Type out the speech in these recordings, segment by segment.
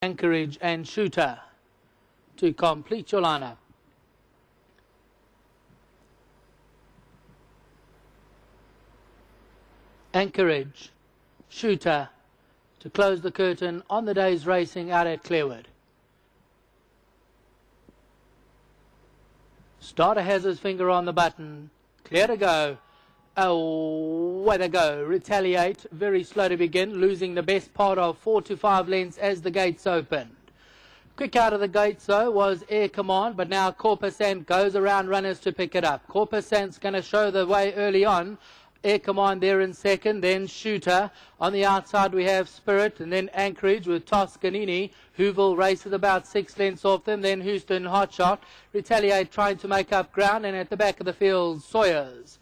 Anchorage and Shooter to complete your lineup. Anchorage, Shooter to close the curtain on the day's racing out at Clearwood. Starter has his finger on the button. Clear to go. Away they go. Retaliate. Very slow to begin. Losing the best part of 4 to 5 lengths as the gates open. Quick out of the gates though was Air Command, but now Corpusant goes around runners to pick it up. Corpusant's going to show the way early on. Air Command there in second, then Shooter. On the outside we have Spirit, and then Anchorage with Toscanini. Whoville races about 6 lengths off them, then Houston Hotshot. Retaliate trying to make up ground, and at the back of the field, Sawyers.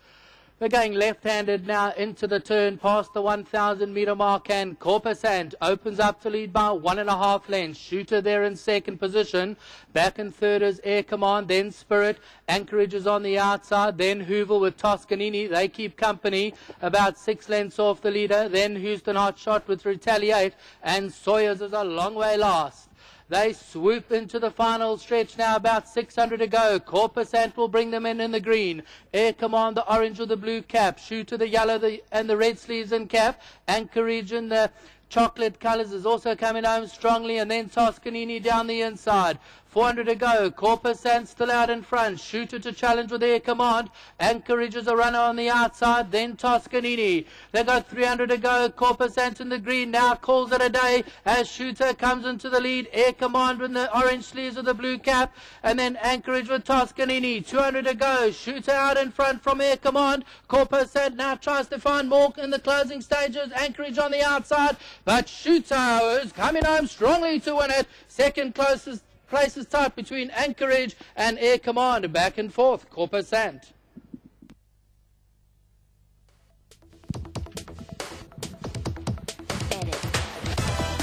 They're going left-handed now into the turn past the 1,000 metre mark, and Corpusant opens up to lead by 1.5 lengths. Shooter there in second position. Back in third is Air Command, then Spirit. Anchorage is on the outside, then Whoville with Toscanini. They keep company about 6 lengths off the leader. Then Houston Hotshot with Retaliate, and Sawyers is a long way last. They swoop into the final stretch now, about 600 to go. Corpusant will bring them in the green. Air Command, the orange with the blue cap. Shooter, the yellow and the red sleeves and cap. Anchorage in the chocolate colours is also coming home strongly, and then Toscanini down the inside. 400 to go. Corpusant still out in front. Shooter to challenge with Air Command. Anchorage is a runner on the outside. Then Toscanini. They got 300 to go. Corpusant in the green now calls it a day as Shooter comes into the lead. Air Command with the orange sleeves with the blue cap. And then Anchorage with Toscanini. 200 to go. Shooter out in front from Air Command. Corpusant now tries to find more in the closing stages. Anchorage on the outside. But Shooter is coming home strongly to win it. Second closest place is tight between Anchorage and Air Command. Back and forth, Corpusant.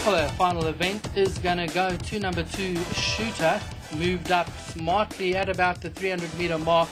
Well, our final event is going to go to number 2, Shooter. Moved up smartly at about the 300 metre mark.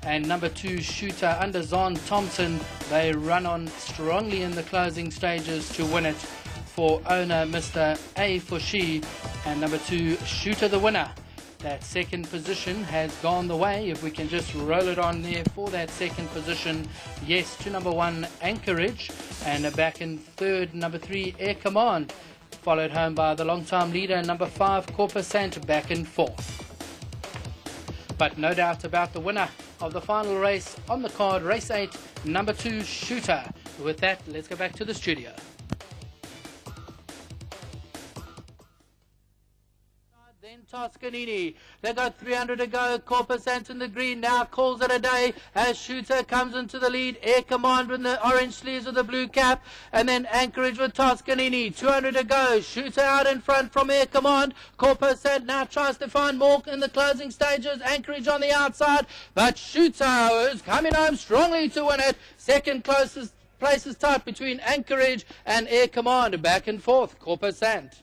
And number 2, Shooter under Zaanthompson. They run on strongly in the closing stages to win it for owner Mr. A for She. And number 2, Shooter the winner. That second position has gone the way. If we can just roll it on there for that second position. Yes to number 1, Anchorage. And back in third, number 3, Air Command. Followed home by the long-time leader, number 5, Corpusant, back in fourth. But no doubt about the winner of the final race on the card, race 8, number 2, Shooter. With that, let's go back to the studio. Then Toscanini. They got 300 to go. Corpusant in the green now calls it a day as Shooter comes into the lead. Air Command with the orange sleeves with the blue cap. And then Anchorage with Toscanini. 200 to go. Shooter out in front from Air Command. Corpusant now tries to find more in the closing stages. Anchorage on the outside. But Shooter is coming home strongly to win it. Second closest place is tight between Anchorage and Air Command. Back and forth, Corpusant.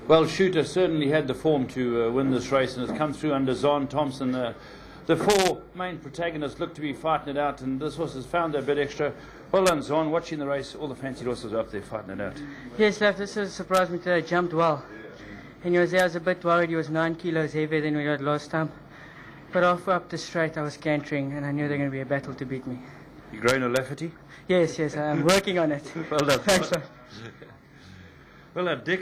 Well, Shooter certainly had the form to win this race, and it's come through under Zaanthompson. The four main protagonists look to be fighting it out, and this horse has found that bit extra. Well done, Zahn. Watching the race, all the fancied horses are up there fighting it out. Yes, love, this has surprised me today. Jumped well. And he was there, I was a bit worried. He was 9 kilos heavier than we got last time. But halfway up the straight, I was cantering, and I knew there was going to be a battle to beat me. You growing a Lafferty? Yes, I'm working on it. Well done. Thanks, love. Well done, Dick.